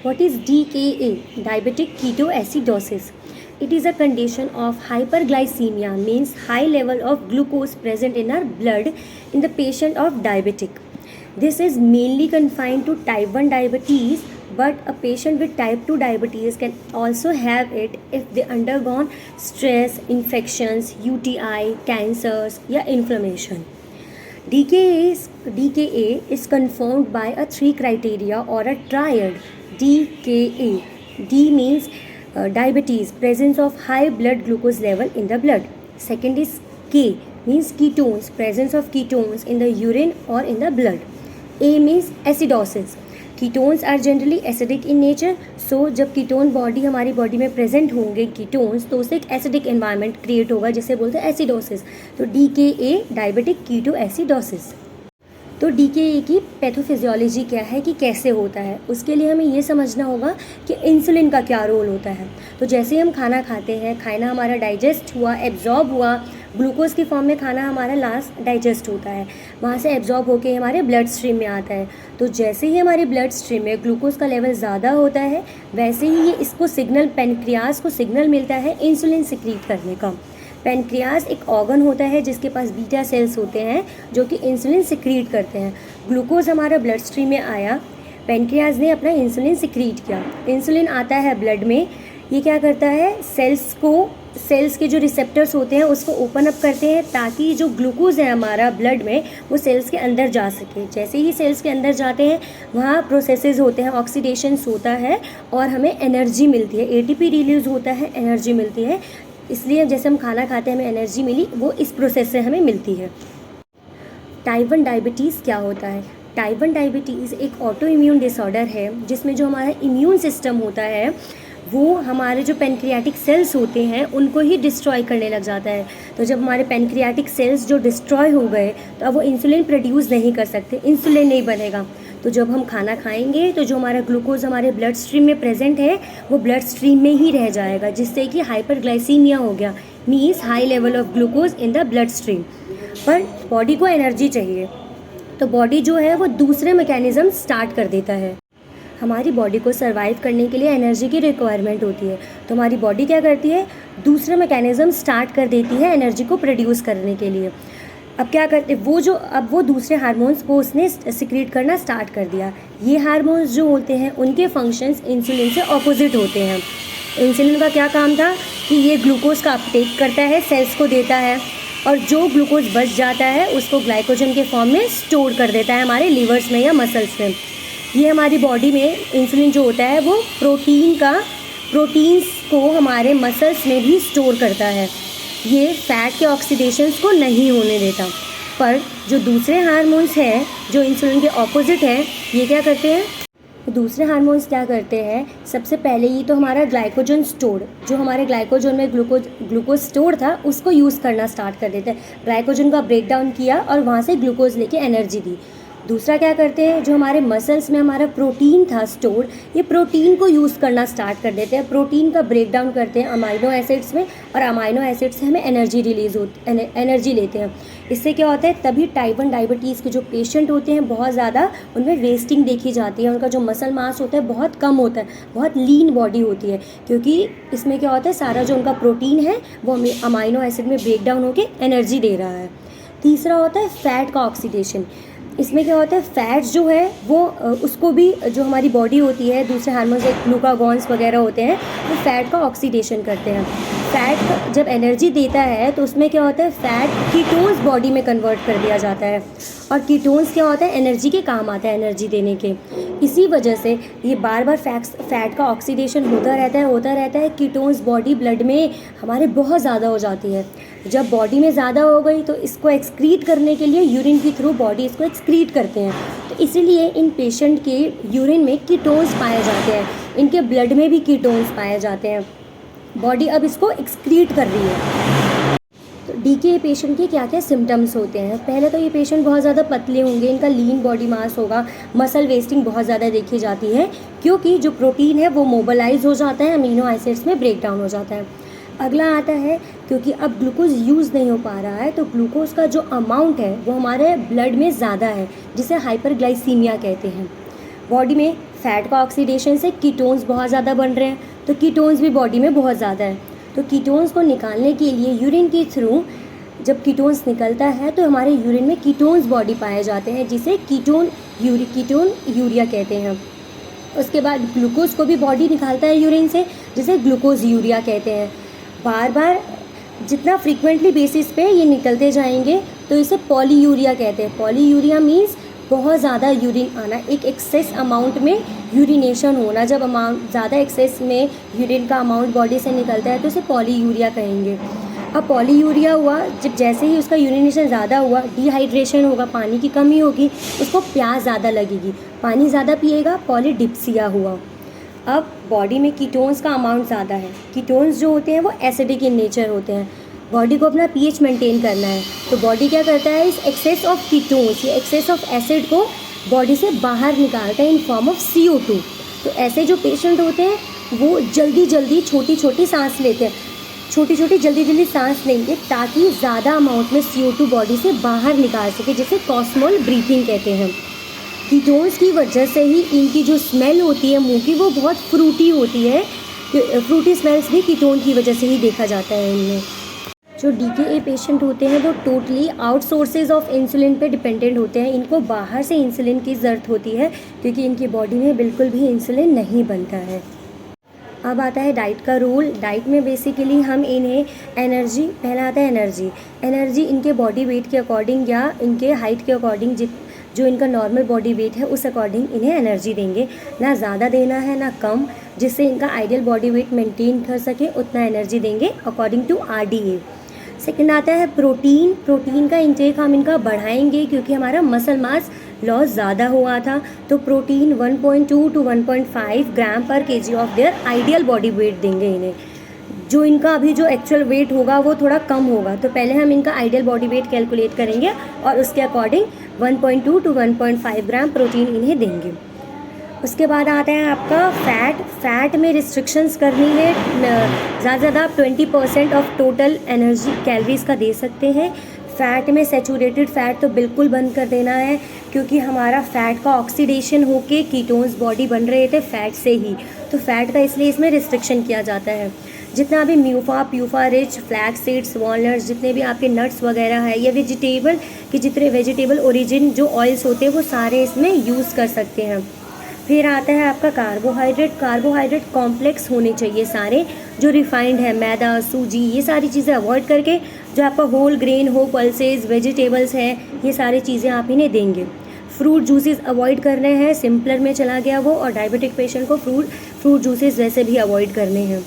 What is DKA? Diabetic ketoacidosis. It is a condition of hyperglycemia, means high level of glucose present in our blood in the patient of diabetic. This is mainly confined to type 1 diabetes, but a patient with type 2 diabetes can also have it if they undergone stress, infections, UTI, cancers या inflammation. DKA is confirmed by a 3 criteria or a triad. DKA. D means diabetes, presence of high blood glucose level in the blood. Second is K, means ketones, presence of ketones in the urine or in the blood. A means acidosis. Ketones are generally acidic in nature, so जब ketone body हमारी body में present होंगे ketones, तो उससे एक acidic environment create होगा जिसे बोलते हैं एसिडोसिस. तो DKA डायबिटिक कीटो एसिडोसिस. तो DKA की पैथोफिजियोलॉजी क्या है कि कैसे होता है, उसके लिए हमें ये समझना होगा कि इंसुलिन का क्या रोल होता है. तो जैसे ही हम खाना खाते हैं, खाना हमारा डाइजेस्ट हुआ, एब्जॉर्ब हुआ, ग्लूकोज की फॉर्म में खाना हमारा लास्ट डाइजेस्ट होता है, वहाँ से एब्जॉर्ब होकर हमारे ब्लड स्ट्रीम में आता है. तो जैसे ही हमारे ब्लड स्ट्रीम में ग्लूकोज का लेवल ज़्यादा होता है, वैसे ही ये इसको सिग्नल, पेनक्रियाज को सिग्नल मिलता है इंसुलिन सिक्रीट करने का. पेनक्रियाज एक ऑर्गन होता है जिसके पास बीटा सेल्स होते हैं जो कि इंसुलिन सिक्रीट करते हैं. ग्लूकोज हमारा ब्लड स्ट्रीम में आया, पेनक्रियाज ने अपना इंसुलिन सिक्रीट किया. इंसुलिन आता है ब्लड में, ये क्या करता है, सेल्स के जो रिसेप्टर्स होते हैं उसको ओपन अप करते हैं ताकि जो ग्लूकोज है हमारा ब्लड में वो सेल्स के अंदर जा सके. जैसे ही सेल्स के अंदर जाते हैं वहाँ प्रोसेसेस होते हैं, ऑक्सीडेशंस होता है और हमें एनर्जी मिलती है, ATP रिलीज होता है, एनर्जी मिलती है. इसलिए जैसे हम खाना खाते हैं हमें एनर्जी मिली, वो इस प्रोसेस से हमें मिलती है. टाइप 1 डायबिटीज़ क्या होता है? टाइप 1 डायबिटीज़ एक ऑटो इम्यून डिसऑर्डर है जिसमें जो हमारा इम्यून सिस्टम होता है वो हमारे जो पेनक्रियाटिक सेल्स होते हैं उनको ही डिस्ट्रॉय करने लग जाता है. तो जब हमारे पेनक्रियाटिक सेल्स जो डिस्ट्रॉय हो गए तो अब वो इंसुलिन प्रोड्यूस नहीं कर सकते, इंसुलिन नहीं बनेगा. तो जब हम खाना खाएंगे तो जो हमारा ग्लूकोज हमारे ब्लड स्ट्रीम में प्रेजेंट है वो ब्लड स्ट्रीम में ही रह जाएगा, जिससे कि हाइपरग्लाइसीमिया हो गया, means high level of glucose in the blood stream. पर बॉडी को एनर्जी चाहिए, तो बॉडी जो है वो दूसरे मैकेनिज्म स्टार्ट कर देता है. हमारी बॉडी को सर्वाइव करने के लिए एनर्जी की रिक्वायरमेंट होती है, तो हमारी बॉडी क्या करती है, दूसरा मैकेनिज्म स्टार्ट कर देती है एनर्जी को प्रोड्यूस करने के लिए. अब क्या करते, वो दूसरे हार्मोन्स को उसने सिक्रीट करना स्टार्ट कर दिया. ये हार्मोन्स जो होते हैं उनके फंक्शंस इंसुलिन से ऑपोजिट होते हैं. इंसुलिन का क्या काम था कि ये ग्लूकोज का अपटेक करता है, सेल्स को देता है, और जो ग्लूकोज बच जाता है उसको ग्लाइकोजन के फॉर्म में स्टोर कर देता है हमारे लीवर्स में या मसल्स में. ये हमारी बॉडी में इंसुलिन जो होता है वो प्रोटीन्स को हमारे मसल्स में भी स्टोर करता है. ये फैट के ऑक्सीडेशंस को नहीं होने देता. पर जो दूसरे हार्मोन्स हैं जो इंसुलिन के ऑपोजिट हैं, ये क्या करते हैं, दूसरे हार्मोन्स क्या करते हैं, सबसे पहले ही तो हमारा ग्लाइकोजन स्टोर, जो हमारे ग्लाइकोजन में ग्लूकोज स्टोर था उसको यूज़ करना स्टार्ट कर देते हैं. ग्लाइकोजन का ब्रेक डाउन किया और वहाँ से ग्लूकोज लेके एनर्जी दी. दूसरा क्या करते हैं, जो हमारे मसल्स में हमारा प्रोटीन था स्टोर, ये प्रोटीन को यूज़ करना स्टार्ट कर देते हैं. प्रोटीन का ब्रेक डाउन करते हैं अमाइनो एसिड्स में, और अमाइनो एसिड से हमें एनर्जी लेते हैं. इससे क्या होता है, तभी टाइप 1 डायबिटीज़ के जो पेशेंट होते हैं बहुत ज़्यादा उनमें वेस्टिंग देखी जाती है. उनका जो मसल मास होता है बहुत कम होता है, बहुत लीन बॉडी होती है, क्योंकि इसमें क्या होता है, सारा जो उनका प्रोटीन है वो अमाइनो एसिड में ब्रेक डाउन होकर एनर्जी दे रहा है. तीसरा होता है फैट का ऑक्सीडेशन. इसमें क्या होता है, फैट जो है वो उसको भी जो हमारी बॉडी होती है, दूसरे हार्मोन्स एक ग्लूकागॉन्स वगैरह होते हैं, वो फैट का ऑक्सीडेशन करते हैं. फैट जब एनर्जी देता है तो उसमें क्या होता है, फैट कीटोन्स बॉडी में कन्वर्ट कर दिया जाता है, और कीटोन्स क्या होता है, एनर्जी के काम आता है, एनर्जी देने के. इसी वजह से ये बार बार फैट का ऑक्सीडेशन होता रहता है. कीटोन्स बॉडी ब्लड में हमारे बहुत ज़्यादा हो जाती है. जब बॉडी में ज़्यादा हो गई तो इसको एक्सक्रीट करने के लिए यूरिन के थ्रू बॉडी इसको एक्सक्रीट करते हैं. तो इसीलिए इन पेशेंट के यूरिन में कीटोन्स पाए जाते हैं, इनके ब्लड में भी कीटोन्स पाए जाते हैं. बॉडी अब इसको एक्सक्रीट कर रही है. तो DKA पेशेंट के क्या क्या सिम्टम्स होते हैं? पहले तो ये पेशेंट बहुत ज़्यादा पतले होंगे, इनका लीन बॉडी मास होगा, मसल वेस्टिंग बहुत ज़्यादा देखी जाती है, क्योंकि जो प्रोटीन है वो मोबलाइज हो जाता है, अमीनो एसिड्स में ब्रेक डाउन हो जाता है. अगला आता है, क्योंकि अब ग्लूकोज यूज़ नहीं हो पा रहा है तो ग्लूकोज का जो अमाउंट है वो हमारे ब्लड में ज़्यादा है, जिसे हाइपरग्लाइसीमिया कहते हैं. बॉडी में फैट का ऑक्सीडेशन से कीटोन्स बहुत ज़्यादा बन रहे हैं, तो कीटोन्स भी बॉडी में बहुत ज़्यादा है। तो कीटोन्स को निकालने के लिए यूरिन के थ्रू जब कीटोन्स निकलता है तो हमारे यूरिन में कीटोन्स बॉडी पाए जाते हैं, जिसे कीटोन यूरिया कहते हैं। उसके बाद ग्लूकोज को भी बॉडी निकालता है यूरिन से, जिसे ग्लूकोज यूरिया कहते हैं। बार बार जितना फ्रीक्वेंटली बेसिस पे ये निकलते जाएंगे तो इसे पॉलीयूरिया कहते हैं। पॉलीयूरिया मीन्स बहुत ज़्यादा यूरिन आना, एक एक्सेस अमाउंट में यूरिनेशन होना। जब अमाउंट ज़्यादा एक्सेस में यूरिन का अमाउंट बॉडी से निकलता है तो इसे पॉलीयूरिया कहेंगे। अब पॉलीयूरिया हुआ जब जैसे ही उसका यूरिनेशन ज़्यादा हुआ, डिहाइड्रेशन होगा, पानी की कमी होगी, उसको प्यास ज़्यादा लगेगी, पानी ज़्यादा पिएगा, पॉलीडिप्सिया हुआ। अब बॉडी में कीटोन्स का अमाउंट ज़्यादा है। कीटोन्स जो होते हैं वो एसिडिक इन नेचर होते हैं। बॉडी को अपना पीएच मेंटेन करना है, तो बॉडी क्या करता है, इस एक्सेस ऑफ कीटोन्स या एक्सेस ऑफ एसिड को बॉडी से बाहर निकालता है इन फॉर्म ऑफ CO2। तो ऐसे जो पेशेंट होते हैं वो जल्दी छोटी सांस लेते हैं, जल्दी सांस लेंगे ताकि ज़्यादा अमाउंट में CO2 बॉडी से बाहर निकाल सके, जिसे कॉस्मोल ब्रीथिंग कहते हैं। कीटोन्स की वजह से ही इनकी जो स्मेल होती है मुंह की, वो बहुत फ्रूटी होती है। फ्रूटी स्मेल्स भी कीटोन की वजह से ही देखा जाता है इनमें। जो DKA पेशेंट होते हैं वो टोटली आउटसोर्सेज ऑफ इंसुलिन पे डिपेंडेंट होते हैं। इनको बाहर से इंसुलिन की ज़रूरत होती है क्योंकि इनकी बॉडी में बिल्कुल भी इंसुलिन नहीं बनता है। अब आता है डाइट का रोल। डाइट में बेसिकली हम इन्हें एनर्जी, पहला आता है एनर्जी इनके बॉडी वेट के अकॉर्डिंग या इनके हाइट के अकॉर्डिंग, जो इनका नॉर्मल बॉडी वेट है उस अकॉर्डिंग इन्हें एनर्जी देंगे। ना ज़्यादा देना है ना कम, जिससे इनका आइडियल बॉडी वेट मेंटेन कर सके उतना एनर्जी देंगे अकॉर्डिंग टू RDA। सेकंड आता है प्रोटीन का इंटेक हम इनका बढ़ाएंगे क्योंकि हमारा मसल मास लॉस ज़्यादा हुआ था। तो प्रोटीन 1.2 to 1.5 ग्राम पर kg of their ideal body weight देंगे इन्हें। जो इनका अभी जो एक्चुअल वेट होगा वो थोड़ा कम होगा, तो पहले हम इनका आइडियल बॉडी वेट कैलकुलेट करेंगे और उसके अकॉर्डिंग 1.2 to 1.5 ग्राम प्रोटीन इन्हें देंगे। उसके बाद आता है आपका फैट में रिस्ट्रिक्शंस करनी है। ज़्यादा से ज़्यादा आप 20% ऑफ टोटल एनर्जी कैलोरीज का दे सकते हैं। फ़ैट में सैचुरेटेड फ़ैट तो बिल्कुल बंद कर देना है क्योंकि हमारा फ़ैट का ऑक्सीडेशन होके कीटोन्स बॉडी बन रहे थे फ़ैट से ही, तो फ़ैट का इसलिए इसमें रिस्ट्रिक्शन किया जाता है। जितना भी PUFA rich, flax seeds, walnuts, जितने भी आपके नट्स वगैरह है या जितने वेजिटेबल ओरिजिन जो ऑयल्स होते हैं वो सारे इसमें यूज़ कर सकते हैं। फिर आता है आपका कार्बोहाइड्रेट कॉम्प्लेक्स होने चाहिए सारे, जो रिफाइंड है, मैदा, सूजी, ये सारी चीज़ें अवॉइड करके जो आपका होल ग्रेन हो, पल्सेस, वेजिटेबल्स हैं, ये सारी चीज़ें आप इन्हें देंगे। फ्रूट जूसेस अवॉइड करने हैं, सिंपलर में चला गया वो, और डायबिटिक पेशेंट को फ्रूट जूसेस वैसे भी अवॉइड करने हैं।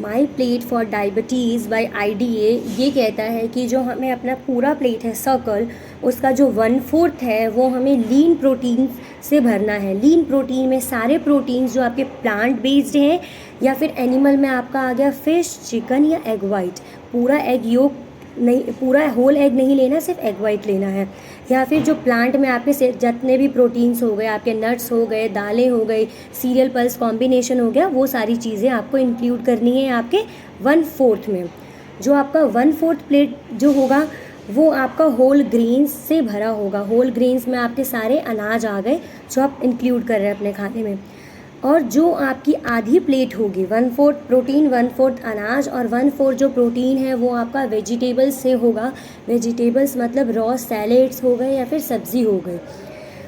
My plate for diabetes by IDA ये कहता है कि जो हमें अपना पूरा प्लेट है सर्कल, उसका जो 1/4 है वो हमें लीन प्रोटीन से भरना है। लीन प्रोटीन में सारे प्रोटीन्स जो आपके प्लांट बेस्ड हैं या फिर एनिमल में आपका आ गया फिश, चिकन या एग वाइट, पूरा एग योक नहीं, पूरा होल एग नहीं लेना, सिर्फ एग वाइट लेना है। या फिर जो प्लांट में आपके जितने भी प्रोटीन्स हो गए, आपके नट्स हो गए, दालें हो गई, सीरियल पल्स कॉम्बिनेशन हो गया, वो सारी चीज़ें आपको इंक्लूड करनी है आपके 1/4 में। जो आपका 1/4 प्लेट जो होगा वो आपका होल ग्रेन्स से भरा होगा। होल ग्रेन्स में आपके सारे अनाज आ गए जो आप इंक्लूड कर रहे हैं अपने खाने में। और जो आपकी आधी प्लेट होगी, 1/4 प्रोटीन, 1/4 अनाज और 1/4 जो प्रोटीन है वो आपका वेजिटेबल्स से होगा। वेजिटेबल्स मतलब रॉ सैलेड्स हो गए या फिर सब्ज़ी हो गई।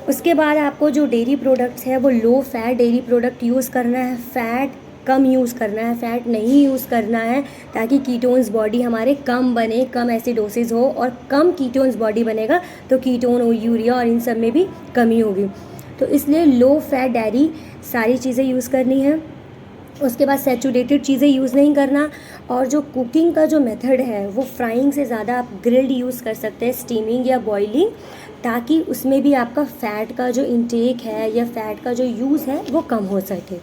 उसके बाद आपको जो डेयरी प्रोडक्ट्स है वो low fat dairy product use करना है, फैट कम यूज़ करना है, फैट नहीं यूज़ करना है, ताकि कीटोन्स बॉडी हमारे कम बने, कम एसिडोसिस हो, और कम कीटोन्स बॉडी बनेगा तो कीटोन और यूरिया और इन सब में भी कमी होगी। तो इसलिए लो फैट डेयरी सारी चीज़ें यूज़ करनी है। उसके बाद सैचुरेटेड चीज़ें यूज़ नहीं करना। और जो कुकिंग का जो मेथड है वो फ्राइंग से ज़्यादा आप ग्रिल्ड यूज़ कर सकते हैं, स्टीमिंग या बॉइलिंग, ताकि उसमें भी आपका फ़ैट का जो इंटेक है या फ़ैट का जो यूज़ है वो कम हो सके।